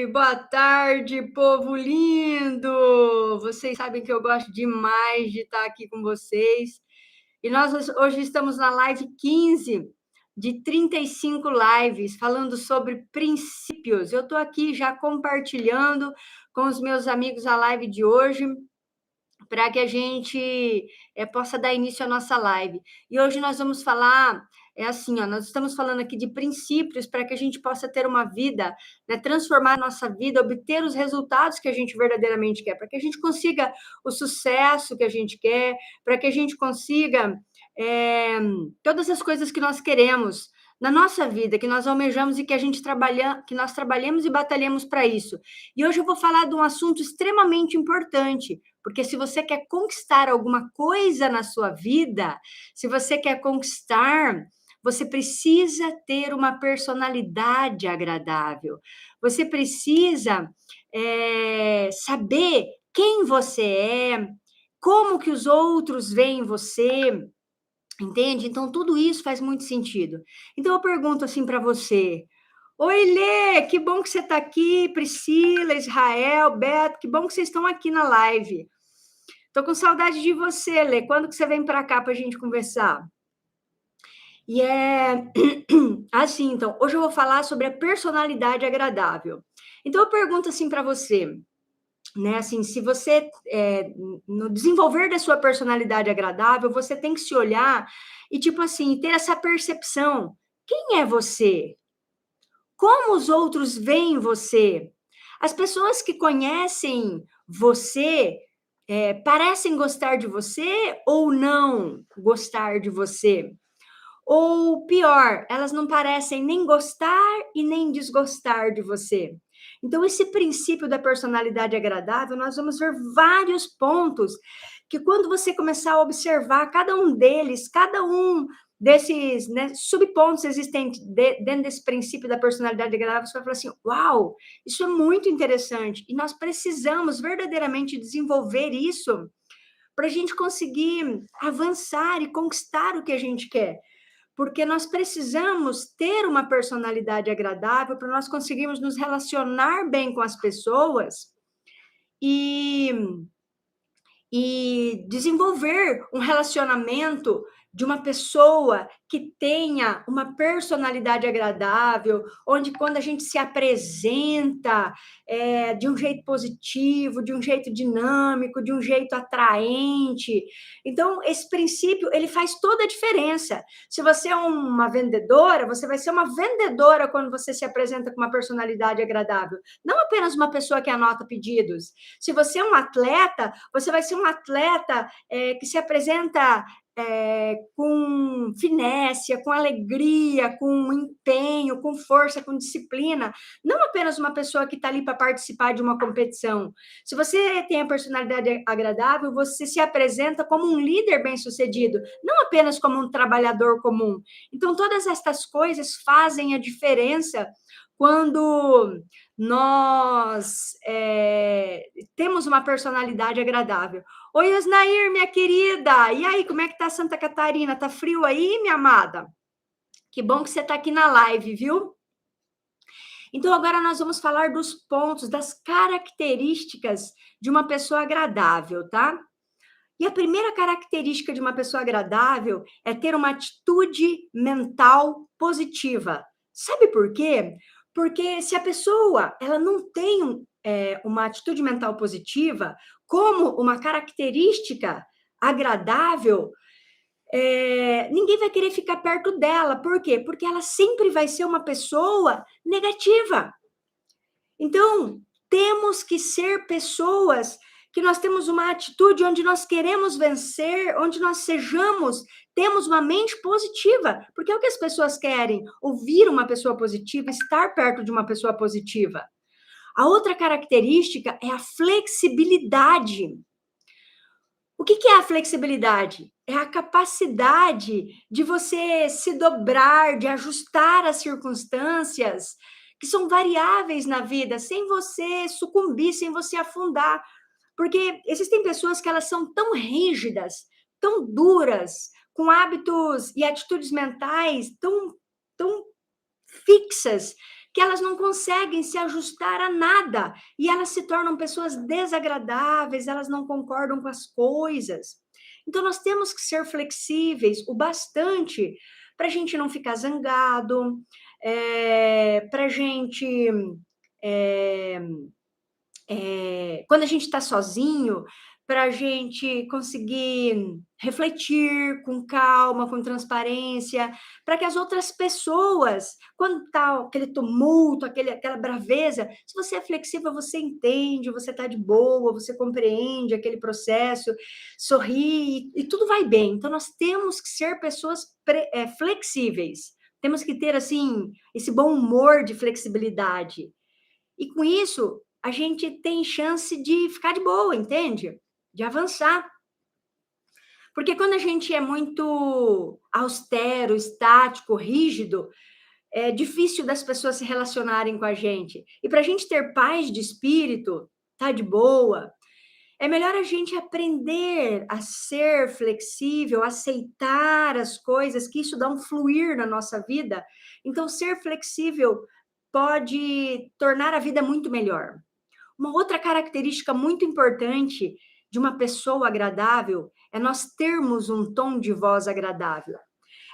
boa tarde, povo lindo! Vocês sabem que eu gosto demais de estar aqui com vocês. E nós hoje estamos na live 15 de 35 lives, falando sobre princípios. Eu estou aqui já compartilhando com os meus amigos a live de hoje, para que a gente possa dar início à nossa live. E hoje nós vamos falar, assim, ó, nós estamos falando aqui de princípios para que a gente possa ter uma vida, né, transformar a nossa vida, obter os resultados que a gente verdadeiramente quer, para que a gente consiga o sucesso que a gente quer, para que a gente consiga todas as coisas que nós queremos na nossa vida, que nós almejamos e que que nós trabalhemos e batalhemos para isso. E hoje eu vou falar de um assunto extremamente importante, porque se você quer conquistar alguma coisa na sua vida, se você quer conquistar, você precisa ter uma personalidade agradável. Você precisa saber quem você é, como que os outros veem você, entende? Então, tudo isso faz muito sentido. Então, eu pergunto assim para você: oi, Lê, que bom que você está aqui, Priscila, Israel, Beto, que bom que vocês estão aqui na live. Tô com saudade de você, Lê. Quando que você vem para cá para a gente conversar? E assim, então, hoje eu vou falar sobre a personalidade agradável. Então, eu pergunto assim para você, né? Assim, se você, no desenvolver da sua personalidade agradável, você tem que se olhar e, tipo assim, ter essa percepção. Quem é você? Como os outros veem você? As pessoas que conhecem você parecem gostar de você ou não gostar de você? Ou pior, elas não parecem nem gostar e nem desgostar de você. Então, esse princípio da personalidade agradável, nós vamos ver vários pontos que, quando você começar a observar cada um deles, cada um desses, né, subpontos existentes dentro desse princípio da personalidade agradável, você vai falar assim: uau, isso é muito interessante. E nós precisamos verdadeiramente desenvolver isso para a gente conseguir avançar e conquistar o que a gente quer. Porque nós precisamos ter uma personalidade agradável para nós conseguirmos nos relacionar bem com as pessoas e, e desenvolver um relacionamento de uma pessoa que tenha uma personalidade agradável, onde, quando a gente se apresenta de um jeito positivo, de um jeito dinâmico, de um jeito atraente. Então, esse princípio, ele faz toda a diferença. Se você é uma vendedora, você vai ser uma vendedora quando você se apresenta com uma personalidade agradável, não apenas uma pessoa que anota pedidos. Se você é um atleta, você vai ser um atleta que se apresenta com finesse, com alegria, com empenho, com força, com disciplina, não apenas uma pessoa que está ali para participar de uma competição. Se você tem a personalidade agradável, você se apresenta como um líder bem-sucedido, não apenas como um trabalhador comum. Então, todas estas coisas fazem a diferença quando nós temos uma personalidade agradável. Oi, Osnair, minha querida! E aí, como é que tá Santa Catarina? Tá frio aí, minha amada? Que bom que você tá aqui na live, viu? Então, agora nós vamos falar dos pontos, das características de uma pessoa agradável, tá? E a primeira característica de uma pessoa agradável é ter uma atitude mental positiva. Sabe por quê? Porque se a pessoa ela não tem uma atitude mental positiva como uma característica agradável, ninguém vai querer ficar perto dela. Por quê? Porque ela sempre vai ser uma pessoa negativa. Então, temos que ser pessoas que nós temos uma atitude onde nós queremos vencer, onde nós temos uma mente positiva, porque é o que as pessoas querem, ouvir uma pessoa positiva, estar perto de uma pessoa positiva. A outra característica é a flexibilidade. O que é a flexibilidade? É a capacidade de você se dobrar, de ajustar as circunstâncias que são variáveis na vida, sem você sucumbir, sem você afundar. Porque existem pessoas que elas são tão rígidas, tão duras, com hábitos e atitudes mentais tão fixas, que elas não conseguem se ajustar a nada e elas se tornam pessoas desagradáveis, elas não concordam com as coisas. Então, nós temos que ser flexíveis o bastante para a gente não ficar zangado, para a gente. Quando a gente está sozinho, para a gente conseguir refletir com calma, com transparência, para que as outras pessoas, quando está aquele tumulto, aquela braveza, se você é flexível, você entende, você está de boa, você compreende aquele processo, sorri e tudo vai bem. Então, nós temos que ser pessoas flexíveis, temos que ter, assim, esse bom humor de flexibilidade. E com isso, a gente tem chance de ficar de boa, entende? De avançar. Porque quando a gente é muito austero, estático, rígido, é difícil das pessoas se relacionarem com a gente. E para a gente ter paz de espírito, tá de boa, é melhor a gente aprender a ser flexível, aceitar as coisas, que isso dá um fluir na nossa vida. Então, ser flexível pode tornar a vida muito melhor. Uma outra característica muito importante de uma pessoa agradável é nós termos um tom de voz agradável.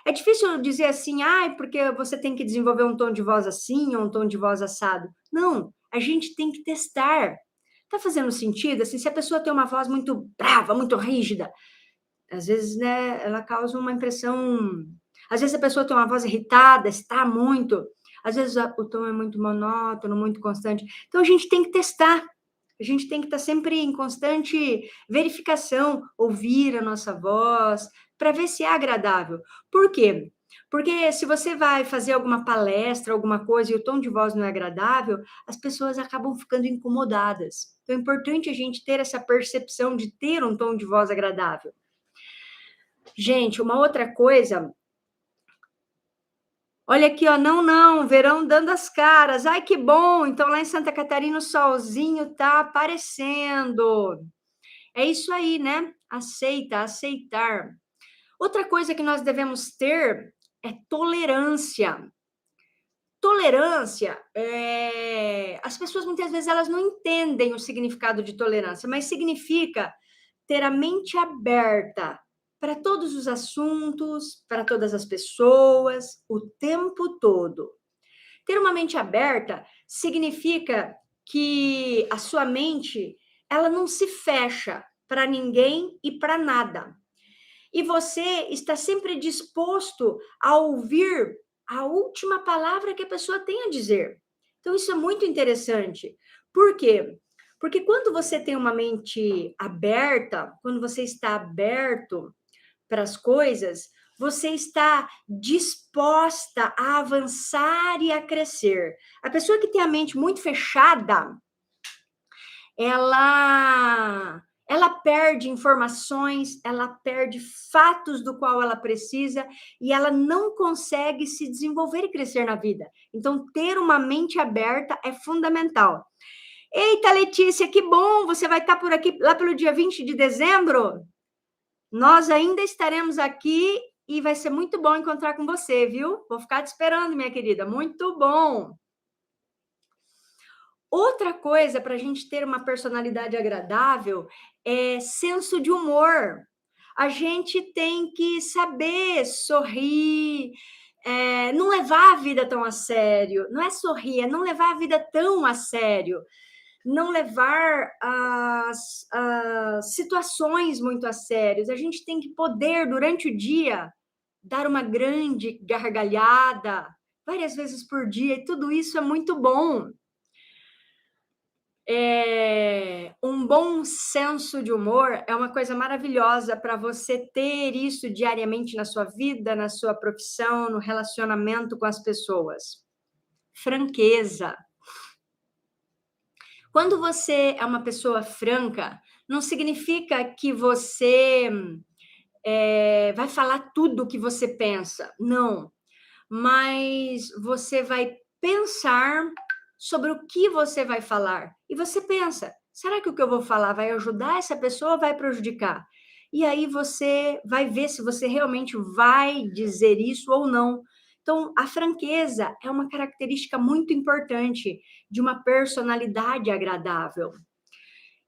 É difícil dizer assim, porque você tem que desenvolver um tom de voz assim ou um tom de voz assado. Não, a gente tem que testar. Tá fazendo sentido? Assim, se a pessoa tem uma voz muito brava, muito rígida, às vezes, né, ela causa uma impressão. Às vezes a pessoa tem uma voz irritada, está muito. Às vezes o tom é muito monótono, muito constante. Então a gente tem que testar. A gente tem que estar sempre em constante verificação, ouvir a nossa voz, para ver se é agradável. Por quê? Porque se você vai fazer alguma palestra, alguma coisa, e o tom de voz não é agradável, as pessoas acabam ficando incomodadas. Então é importante a gente ter essa percepção de ter um tom de voz agradável. Gente, uma outra coisa. Olha aqui, ó, não, verão dando as caras. Ai, que bom! Então, lá em Santa Catarina, o solzinho tá aparecendo. É isso aí, né? Aceitar. Outra coisa que nós devemos ter é tolerância. Tolerância, as pessoas muitas vezes elas não entendem o significado de tolerância, mas significa ter a mente aberta para todos os assuntos, para todas as pessoas, o tempo todo. Ter uma mente aberta significa que a sua mente, ela não se fecha para ninguém e para nada. E você está sempre disposto a ouvir a última palavra que a pessoa tem a dizer. Então, isso é muito interessante. Por quê? Porque quando você tem uma mente aberta, quando você está aberto para as coisas, você está disposta a avançar e a crescer. A pessoa que tem a mente muito fechada, ela perde informações, ela perde fatos do qual ela precisa e ela não consegue se desenvolver e crescer na vida. Então, ter uma mente aberta é fundamental. Eita, Letícia, que bom! Você vai estar por aqui lá pelo dia 20 de dezembro? Nós ainda estaremos aqui e vai ser muito bom encontrar com você, viu? Vou ficar te esperando, minha querida. Muito bom! Outra coisa para a gente ter uma personalidade agradável é senso de humor. A gente tem que saber sorrir, não levar a vida tão a sério. Não é sorrir, é não levar a vida tão a sério. Não levar as situações muito a sério. A gente tem que poder, durante o dia, dar uma grande gargalhada, várias vezes por dia, e tudo isso é muito bom. Um bom senso de humor é uma coisa maravilhosa para você ter isso diariamente na sua vida, na sua profissão, no relacionamento com as pessoas. Franqueza. Quando você é uma pessoa franca, não significa que você vai falar tudo o que você pensa. Não. Mas você vai pensar sobre o que você vai falar. E você pensa, será que o que eu vou falar vai ajudar essa pessoa ou vai prejudicar? E aí você vai ver se você realmente vai dizer isso ou não. Então, a franqueza é uma característica muito importante de uma personalidade agradável.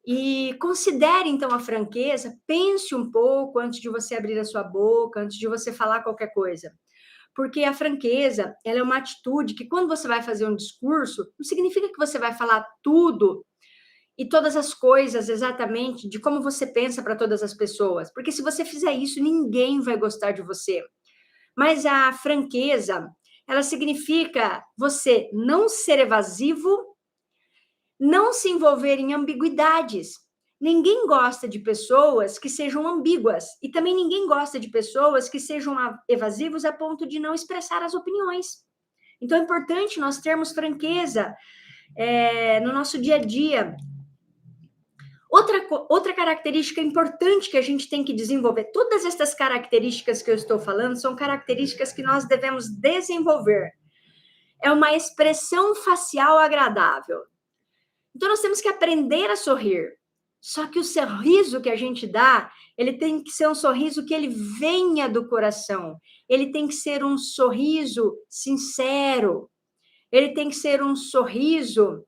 E considere, então, a franqueza, pense um pouco antes de você abrir a sua boca, antes de você falar qualquer coisa. Porque a franqueza, ela é uma atitude que, quando você vai fazer um discurso, não significa que você vai falar tudo e todas as coisas exatamente de como você pensa para todas as pessoas. Porque se você fizer isso, ninguém vai gostar de você. Mas a franqueza, ela significa você não ser evasivo, não se envolver em ambiguidades. Ninguém gosta de pessoas que sejam ambíguas e também ninguém gosta de pessoas que sejam evasivos a ponto de não expressar as opiniões. Então é importante nós termos franqueza no nosso dia a dia. Outra característica importante que a gente tem que desenvolver, todas essas características que eu estou falando são características que nós devemos desenvolver. É uma expressão facial agradável. Então, nós temos que aprender a sorrir. Só que o sorriso que a gente dá, ele tem que ser um sorriso que ele venha do coração. Ele tem que ser um sorriso sincero. Ele tem que ser um sorriso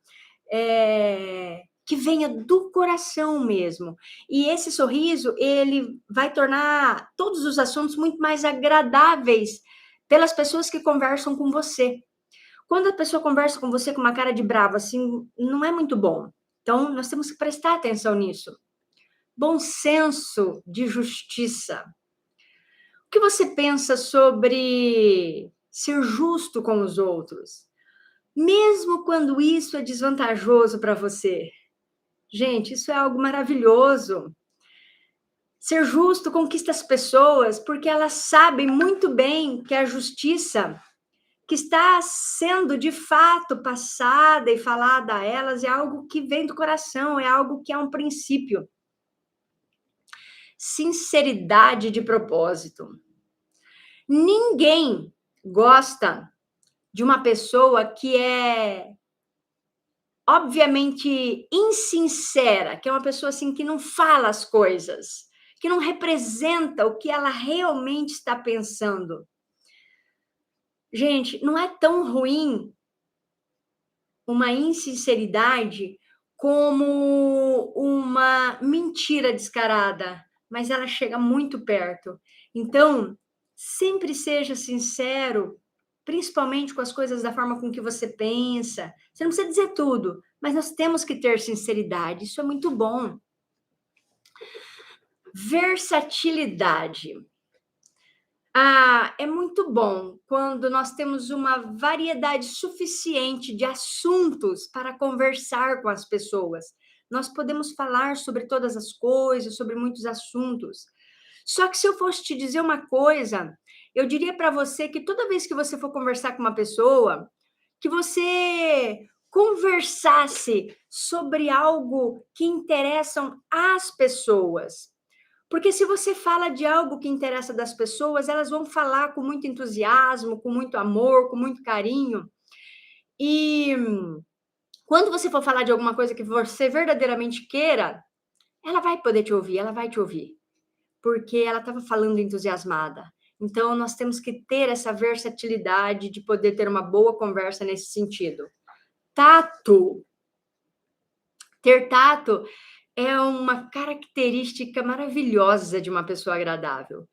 que venha do coração mesmo. E esse sorriso, ele vai tornar todos os assuntos muito mais agradáveis pelas pessoas que conversam com você. Quando a pessoa conversa com você com uma cara de brava, assim, não é muito bom. Então, nós temos que prestar atenção nisso. Bom senso de justiça. O que você pensa sobre ser justo com os outros? Mesmo quando isso é desvantajoso para você. Gente, isso é algo maravilhoso. Ser justo conquista as pessoas porque elas sabem muito bem que a justiça que está sendo de fato passada e falada a elas é algo que vem do coração, é algo que é um princípio. Sinceridade de propósito. Ninguém gosta de uma pessoa que é obviamente insincera, que é uma pessoa assim que não fala as coisas, que não representa o que ela realmente está pensando. Gente, não é tão ruim uma insinceridade como uma mentira descarada, mas ela chega muito perto. Então, sempre seja sincero, principalmente com as coisas da forma com que você pensa. Você não precisa dizer tudo, mas nós temos que ter sinceridade. Isso é muito bom. Versatilidade. É muito bom quando nós temos uma variedade suficiente de assuntos para conversar com as pessoas. Nós podemos falar sobre todas as coisas, sobre muitos assuntos. Só que se eu fosse te dizer uma coisa, eu diria para você que toda vez que você for conversar com uma pessoa, que você conversasse sobre algo que interessam às pessoas. Porque se você fala de algo que interessa das pessoas, elas vão falar com muito entusiasmo, com muito amor, com muito carinho. E quando você for falar de alguma coisa que você verdadeiramente queira, ela vai poder te ouvir, ela vai te ouvir. Porque ela estava falando entusiasmada. Então, nós temos que ter essa versatilidade de poder ter uma boa conversa nesse sentido. Tato. Ter tato é uma característica maravilhosa de uma pessoa agradável,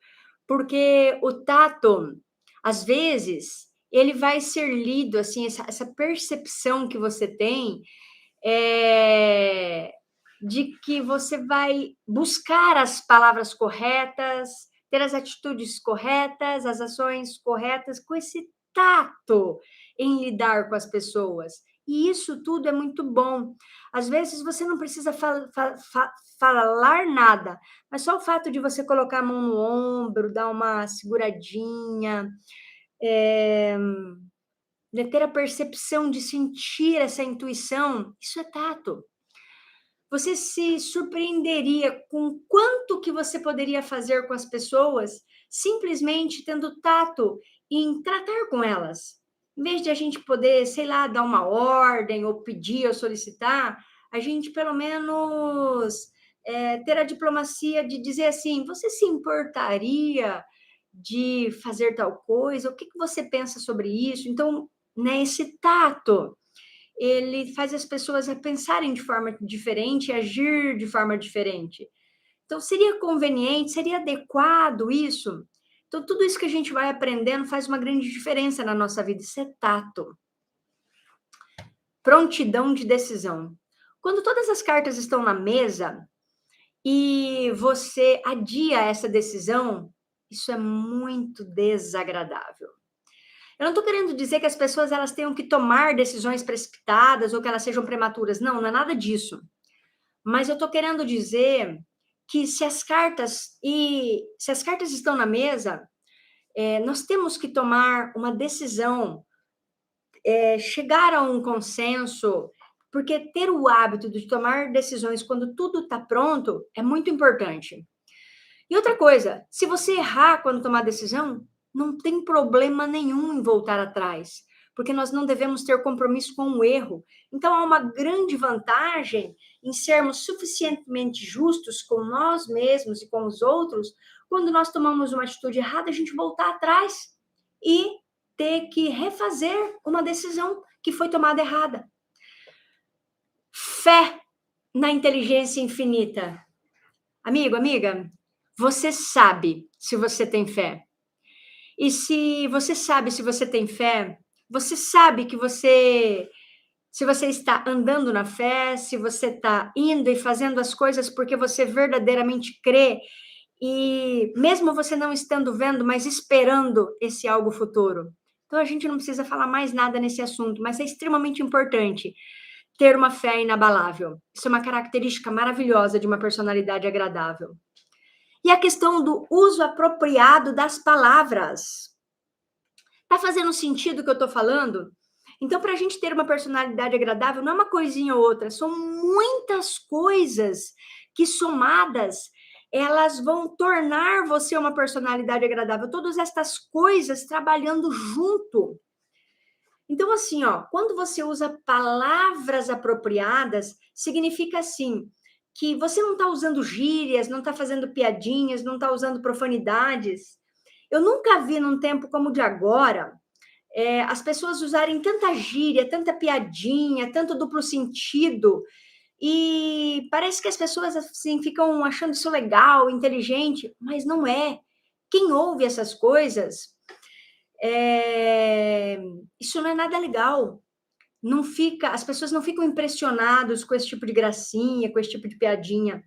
porque o tato, às vezes, ele vai ser lido, assim, essa percepção que você tem de que você vai buscar as palavras corretas, ter as atitudes corretas, as ações corretas, com esse tato em lidar com as pessoas. E isso tudo é muito bom. Às vezes você não precisa falar nada, mas só o fato de você colocar a mão no ombro, dar uma seguradinha, ter a percepção de sentir essa intuição, isso é tato. Você se surpreenderia com quanto que você poderia fazer com as pessoas simplesmente tendo tato em tratar com elas. Em vez de a gente poder, sei lá, dar uma ordem ou pedir ou solicitar, a gente pelo menos ter a diplomacia de dizer assim, você se importaria de fazer tal coisa? O que você pensa sobre isso? Então, né, esse tato, ele faz as pessoas a pensarem de forma diferente e agir de forma diferente. Então, seria conveniente, seria adequado isso? Então, tudo isso que a gente vai aprendendo faz uma grande diferença na nossa vida. Isso é tato. Prontidão de decisão. Quando todas as cartas estão na mesa e você adia essa decisão, isso é muito desagradável. Eu não estou querendo dizer que as pessoas elas tenham que tomar decisões precipitadas ou que elas sejam prematuras. Não é nada disso. Mas eu estou querendo dizer que se as cartas estão na mesa, nós temos que tomar uma decisão, chegar a um consenso, porque ter o hábito de tomar decisões quando tudo está pronto é muito importante. E outra coisa, se você errar quando tomar decisão, não tem problema nenhum em voltar atrás, porque nós não devemos ter compromisso com o erro. Então, há uma grande vantagem em sermos suficientemente justos com nós mesmos e com os outros, quando nós tomamos uma atitude errada, a gente voltar atrás e ter que refazer uma decisão que foi tomada errada. Fé na inteligência infinita. Amigo, amiga, você sabe se você tem fé. E se você sabe se você tem fé, você sabe que se você está andando na fé, se você está indo e fazendo as coisas porque você verdadeiramente crê, e mesmo você não estando vendo, mas esperando esse algo futuro. Então a gente não precisa falar mais nada nesse assunto, mas é extremamente importante ter uma fé inabalável. Isso é uma característica maravilhosa de uma personalidade agradável. E a questão do uso apropriado das palavras. Tá fazendo sentido o que eu tô falando? Então, para a gente ter uma personalidade agradável, não é uma coisinha ou outra, são muitas coisas que somadas, elas vão tornar você uma personalidade agradável. Todas estas coisas trabalhando junto. Então, assim, ó, quando você usa palavras apropriadas, significa assim, que você não está usando gírias, não está fazendo piadinhas, não está usando profanidades. Eu nunca vi num tempo como o de agora, as pessoas usarem tanta gíria, tanta piadinha, tanto duplo sentido, e parece que as pessoas assim ficam achando isso legal, inteligente, mas não é. Quem ouve essas coisas, isso não é nada legal. Não fica, as pessoas não ficam impressionadas com esse tipo de gracinha, com esse tipo de piadinha.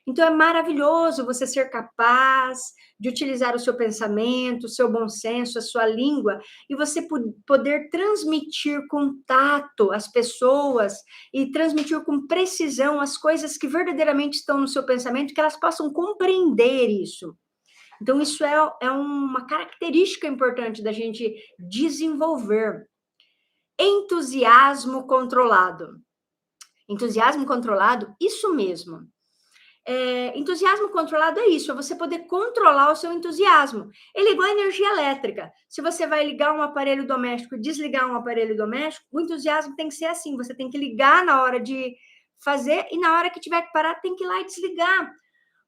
Então, é maravilhoso você ser capaz de utilizar o seu pensamento, o seu bom senso, a sua língua, e você poder transmitir com tato às pessoas e transmitir com precisão as coisas que verdadeiramente estão no seu pensamento, que elas possam compreender isso. Então, isso é uma característica importante da gente desenvolver. Entusiasmo controlado. Entusiasmo controlado, isso mesmo. Entusiasmo controlado é isso, é você poder controlar o seu entusiasmo. Ele é igual a energia elétrica. Se você vai ligar um aparelho doméstico e desligar um aparelho doméstico, o entusiasmo tem que ser assim, você tem que ligar na hora de fazer e na hora que tiver que parar, tem que ir lá e desligar.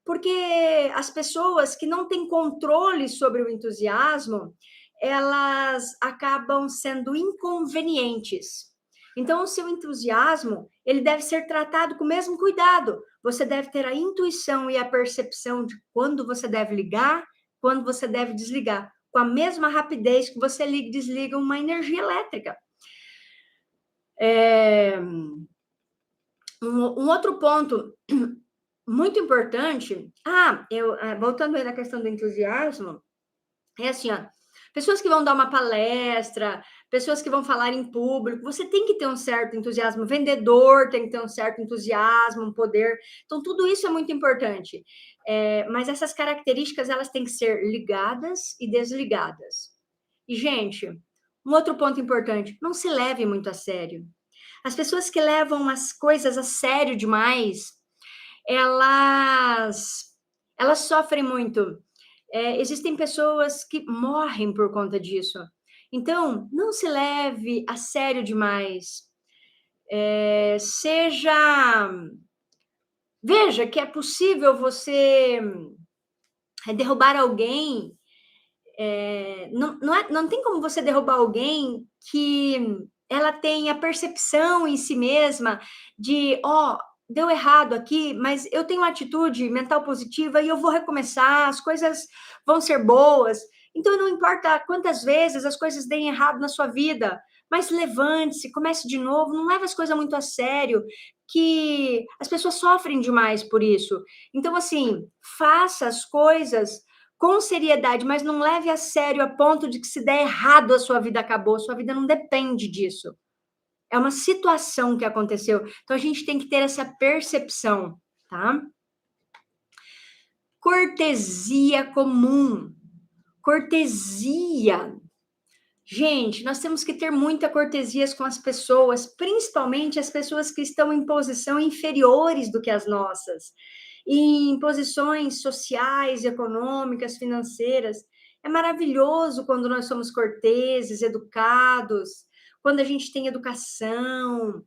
Porque as pessoas que não têm controle sobre o entusiasmo, elas acabam sendo inconvenientes. Então, o seu entusiasmo, ele deve ser tratado com o mesmo cuidado. Você deve ter a intuição e a percepção de quando você deve ligar, quando você deve desligar, com a mesma rapidez que você liga e desliga uma energia elétrica. Um outro ponto muito importante, voltando aí na questão do entusiasmo, é assim, ó, pessoas que vão dar uma palestra, pessoas que vão falar em público, você tem que ter um certo entusiasmo, vendedor tem que ter um certo entusiasmo, um poder, então tudo isso é muito importante, mas essas características, elas têm que ser ligadas e desligadas. E, gente, um outro ponto importante, não se leve muito a sério. As pessoas que levam as coisas a sério demais, elas sofrem muito. Existem pessoas que morrem por conta disso. Então, não se leve a sério demais. Veja que é possível você derrubar alguém Não tem como você derrubar alguém que ela tem a percepção em si mesma de, deu errado aqui, mas eu tenho uma atitude mental positiva e eu vou recomeçar, as coisas vão ser boas. Então, não importa quantas vezes as coisas deem errado na sua vida, mas levante-se, comece de novo, não leve as coisas muito a sério, que as pessoas sofrem demais por isso. Então, assim, faça as coisas com seriedade, mas não leve a sério a ponto de que se der errado a sua vida acabou, sua vida não depende disso. É uma situação que aconteceu. Então, a gente tem que ter essa percepção, tá? Cortesia comum. Cortesia. Gente, nós temos que ter muita cortesia com as pessoas, principalmente as pessoas que estão em posição inferiores do que as nossas, em posições sociais, econômicas, financeiras. É maravilhoso quando nós somos corteses, educados, quando a gente tem educação.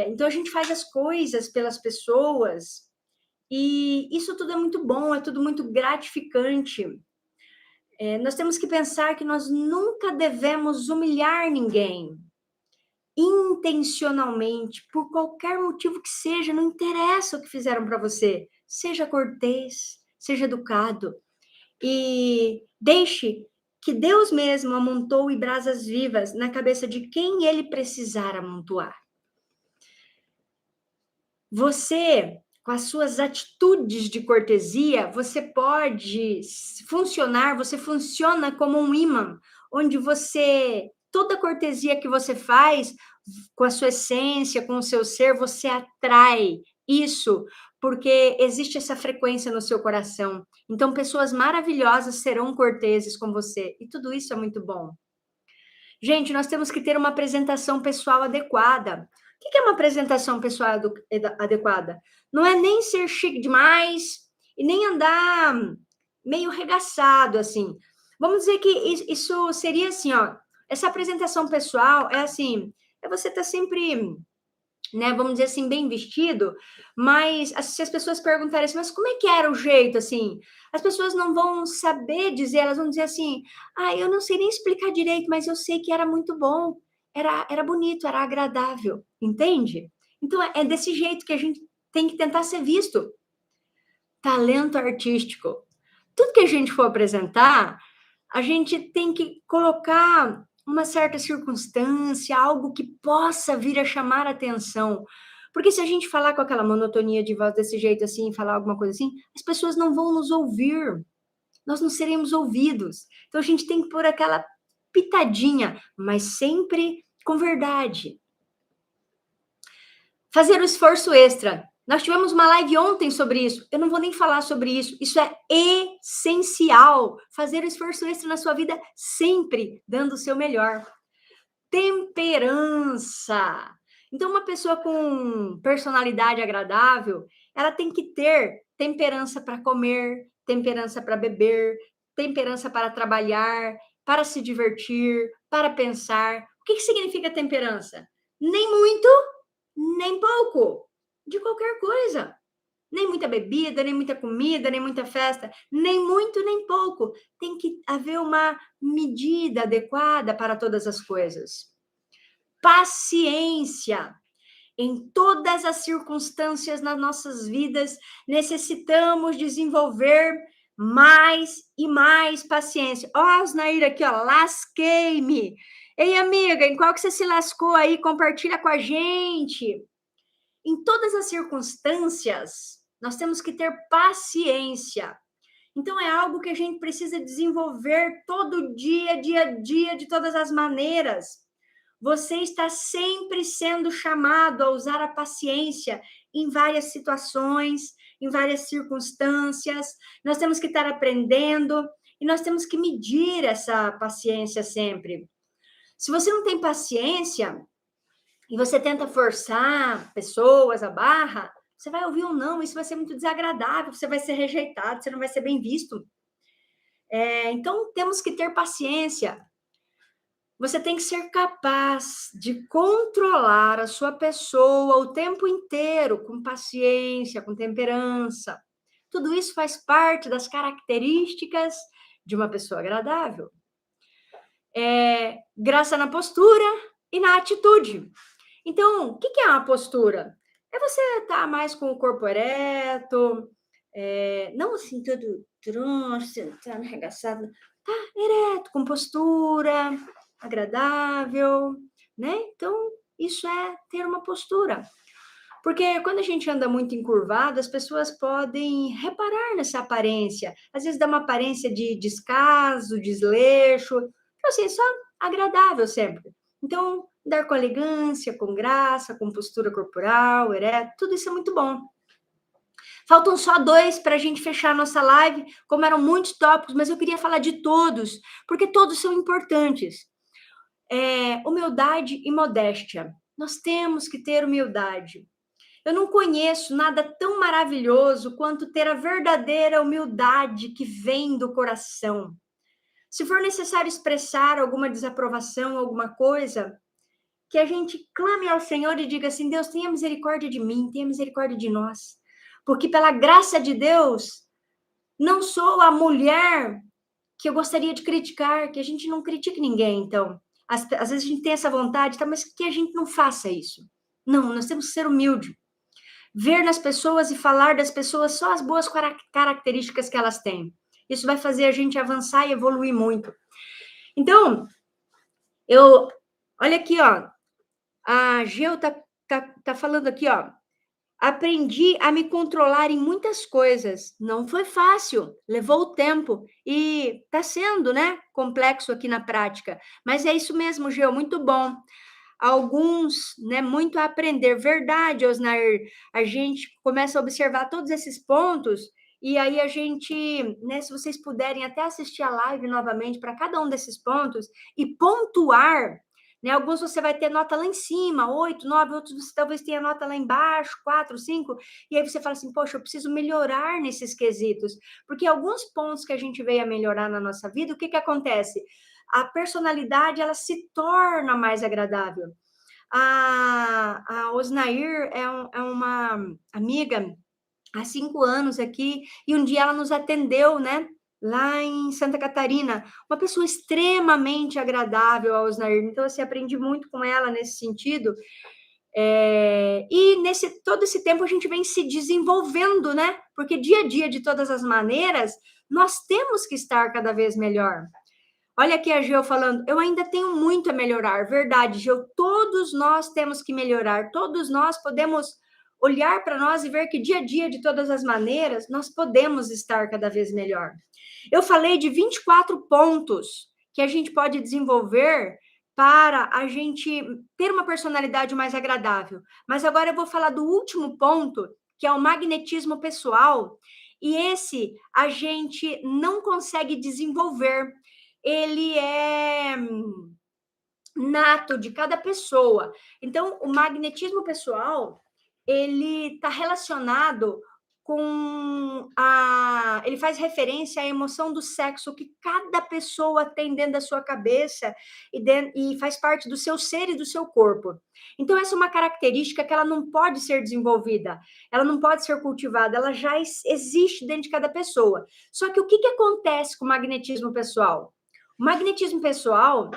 Então, a gente faz as coisas pelas pessoas e isso tudo é muito bom, é tudo muito gratificante. Nós temos que pensar que nós nunca devemos humilhar ninguém intencionalmente, por qualquer motivo que seja, não interessa o que fizeram para você. Seja cortês, seja educado e deixe que Deus mesmo amontoe brasas vivas na cabeça de quem ele precisar amontoar. Você, com as suas atitudes de cortesia, você pode funcionar, você funciona como um imã, onde toda cortesia que você faz, com a sua essência, com o seu ser, você atrai isso, porque existe essa frequência no seu coração. Então, pessoas maravilhosas serão corteses com você, e tudo isso é muito bom. Gente, nós temos que ter uma apresentação pessoal adequada. O que é uma apresentação pessoal adequada? Não é nem ser chique demais e nem andar meio regaçado, assim. Vamos dizer que isso seria assim, ó. Essa apresentação pessoal é assim, você estar sempre, né, vamos dizer assim, bem vestido, mas se as pessoas perguntarem assim, mas como é que era o jeito, assim? As pessoas não vão saber dizer, elas vão dizer assim, eu não sei nem explicar direito, mas eu sei que era muito bom, era bonito, era agradável, entende? Então, é desse jeito que a gente tem que tentar ser visto. Talento artístico. Tudo que a gente for apresentar, a gente tem que colocar uma certa circunstância, algo que possa vir a chamar a atenção. Porque se a gente falar com aquela monotonia de voz desse jeito assim, falar alguma coisa assim, as pessoas não vão nos ouvir. Nós não seremos ouvidos. Então a gente tem que pôr aquela pitadinha, mas sempre com verdade. Fazer o esforço extra. Nós tivemos uma live ontem sobre isso. Eu não vou nem falar sobre isso. Isso é essencial. Fazer o esforço extra na sua vida sempre dando o seu melhor. Temperança. Então, uma pessoa com personalidade agradável, ela tem que ter temperança para comer, temperança para beber, temperança para trabalhar, para se divertir, para pensar. O que significa temperança? Nem muito, nem pouco, de qualquer coisa. Nem muita bebida, nem muita comida, nem muita festa, nem muito, nem pouco. Tem que haver uma medida adequada para todas as coisas. Paciência. Em todas as circunstâncias nas nossas vidas, necessitamos desenvolver mais e mais paciência. Ó, Osnaíra aqui, ó, lasquei-me. Ei, amiga, em qual que você se lascou aí? Compartilha com a gente. Em todas as circunstâncias, nós temos que ter paciência. Então, é algo que a gente precisa desenvolver todo dia, dia a dia, de todas as maneiras. Você está sempre sendo chamado a usar a paciência em várias situações, em várias circunstâncias. Nós temos que estar aprendendo e nós temos que medir essa paciência sempre. Se você não tem paciência e você tenta forçar pessoas a barra, você vai ouvir um não, isso vai ser muito desagradável, você vai ser rejeitado, você não vai ser bem visto. Então, temos que ter paciência. Você tem que ser capaz de controlar a sua pessoa o tempo inteiro, com paciência, com temperança. Tudo isso faz parte das características de uma pessoa agradável. Graça na postura e na atitude. Então, o que é uma postura? É você estar mais com o corpo ereto, não assim todo troncho, sentado, arregaçado, tá ereto, com postura agradável, né? Então, isso é ter uma postura. Porque quando a gente anda muito encurvado, as pessoas podem reparar nessa aparência. Às vezes dá uma aparência de descaso, desleixo, então, assim, só agradável sempre. Então, dar com elegância, com graça, com postura corporal, ereto, tudo isso é muito bom. Faltam só 2 para a gente fechar a nossa live, como eram muitos tópicos, mas eu queria falar de todos, porque todos são importantes. Humildade e modéstia. Nós temos que ter humildade. Eu não conheço nada tão maravilhoso quanto ter a verdadeira humildade que vem do coração. Se for necessário expressar alguma desaprovação, alguma coisa, que a gente clame ao Senhor e diga assim: Deus, tenha misericórdia de mim, tenha misericórdia de nós. Porque pela graça de Deus, não sou a mulher que eu gostaria de criticar, que a gente não critique ninguém, então. Às vezes a gente tem essa vontade, tá, mas que a gente não faça isso. Não, nós temos que ser humilde. Ver nas pessoas e falar das pessoas só as boas características que elas têm. Isso vai fazer a gente avançar e evoluir muito. Então, olha aqui, ó, a Geu tá falando aqui, ó, aprendi a me controlar em muitas coisas. Não foi fácil, levou tempo e tá sendo, né, complexo aqui na prática. Mas é isso mesmo, Geu, muito bom. Alguns, né, muito a aprender. Verdade, Osnair, a gente começa a observar todos esses pontos e aí a gente, né, se vocês puderem até assistir a live novamente para cada um desses pontos e pontuar, né, alguns você vai ter nota lá em cima, 8, 9, outros você talvez tenha nota lá embaixo, 4, 5, e aí você fala assim, poxa, eu preciso melhorar nesses quesitos, porque alguns pontos que a gente veio a melhorar na nossa vida, o que acontece? A personalidade, ela se torna mais agradável. A Osnair é uma amiga há 5 anos aqui, e um dia ela nos atendeu, né, lá em Santa Catarina, uma pessoa extremamente agradável, a Osnair, então, assim, aprendi muito com ela nesse sentido, e todo esse tempo a gente vem se desenvolvendo, né, porque dia a dia, de todas as maneiras, nós temos que estar cada vez melhor. Olha aqui a Geu falando, eu ainda tenho muito a melhorar, verdade, Geu, todos nós temos que melhorar, todos nós podemos olhar para nós e ver que dia a dia, de todas as maneiras, nós podemos estar cada vez melhor. Eu falei de 24 pontos que a gente pode desenvolver para a gente ter uma personalidade mais agradável, mas agora eu vou falar do último ponto, que é o magnetismo pessoal, e esse a gente não consegue desenvolver, ele é nato de cada pessoa. Então, o magnetismo pessoal, ele está relacionado com ele faz referência à emoção do sexo que cada pessoa tem dentro da sua cabeça e faz parte do seu ser e do seu corpo. Então, essa é uma característica que ela não pode ser desenvolvida, ela não pode ser cultivada, ela já existe dentro de cada pessoa. Só que o que acontece com o magnetismo pessoal? O magnetismo pessoal,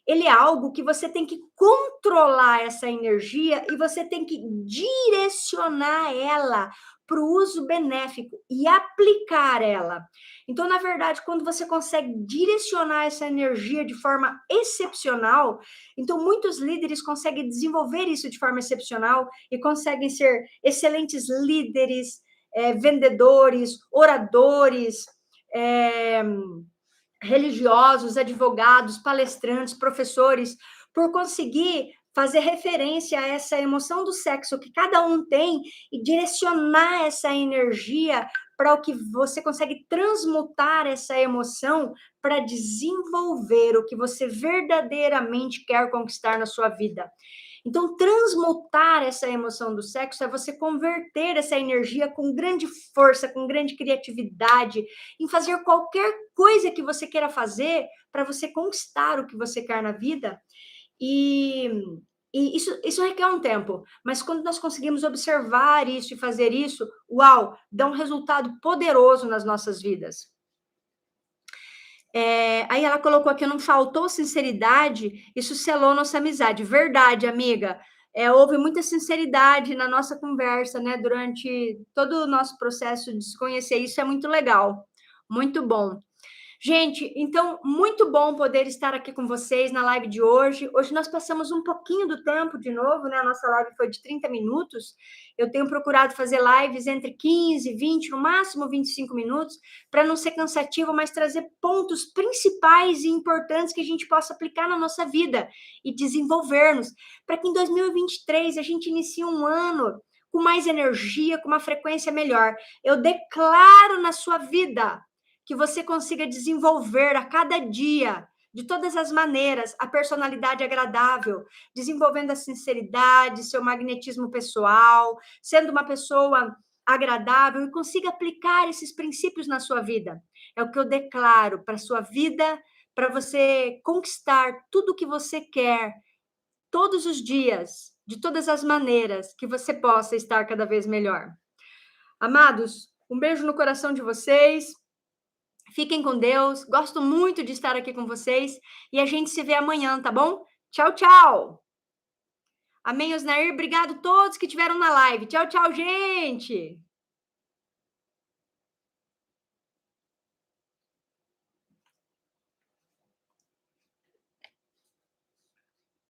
ele é algo que você tem que controlar essa energia e você tem que direcionar ela para o uso benéfico e aplicar ela. Então, na verdade, quando você consegue direcionar essa energia de forma excepcional, então muitos líderes conseguem desenvolver isso de forma excepcional e conseguem ser excelentes líderes, vendedores, oradores, religiosos, advogados, palestrantes, professores, por conseguir fazer referência a essa emoção do sexo que cada um tem e direcionar essa energia para o que você consegue transmutar essa emoção para desenvolver o que você verdadeiramente quer conquistar na sua vida. Então, transmutar essa emoção do sexo é você converter essa energia com grande força, com grande criatividade, em fazer qualquer coisa que você queira fazer para você conquistar o que você quer na vida. E isso requer um tempo, mas quando nós conseguimos observar isso e fazer isso, uau, dá um resultado poderoso nas nossas vidas. Aí ela colocou aqui, não faltou sinceridade, isso selou nossa amizade. Verdade, amiga. Houve muita sinceridade na nossa conversa, né? Durante todo o nosso processo de se conhecer. Isso é muito legal. Muito bom. Gente, então, muito bom poder estar aqui com vocês na live de hoje. Hoje nós passamos um pouquinho do tempo de novo, né? A nossa live foi de 30 minutos. Eu tenho procurado fazer lives entre 15, 20, no máximo 25 minutos, para não ser cansativo, mas trazer pontos principais e importantes que a gente possa aplicar na nossa vida e desenvolver-nos, para que em 2023 a gente inicie um ano com mais energia, com uma frequência melhor. Eu declaro na sua vida que você consiga desenvolver a cada dia, de todas as maneiras, a personalidade agradável, desenvolvendo a sinceridade, seu magnetismo pessoal, sendo uma pessoa agradável e consiga aplicar esses princípios na sua vida. É o que eu declaro para a sua vida, para você conquistar tudo o que você quer, todos os dias, de todas as maneiras, que você possa estar cada vez melhor. Amados, um beijo no coração de vocês. Fiquem com Deus. Gosto muito de estar aqui com vocês. E a gente se vê amanhã, tá bom? Tchau, tchau. Amém, Osnair. Obrigado a todos que estiveram na live. Tchau, tchau, gente.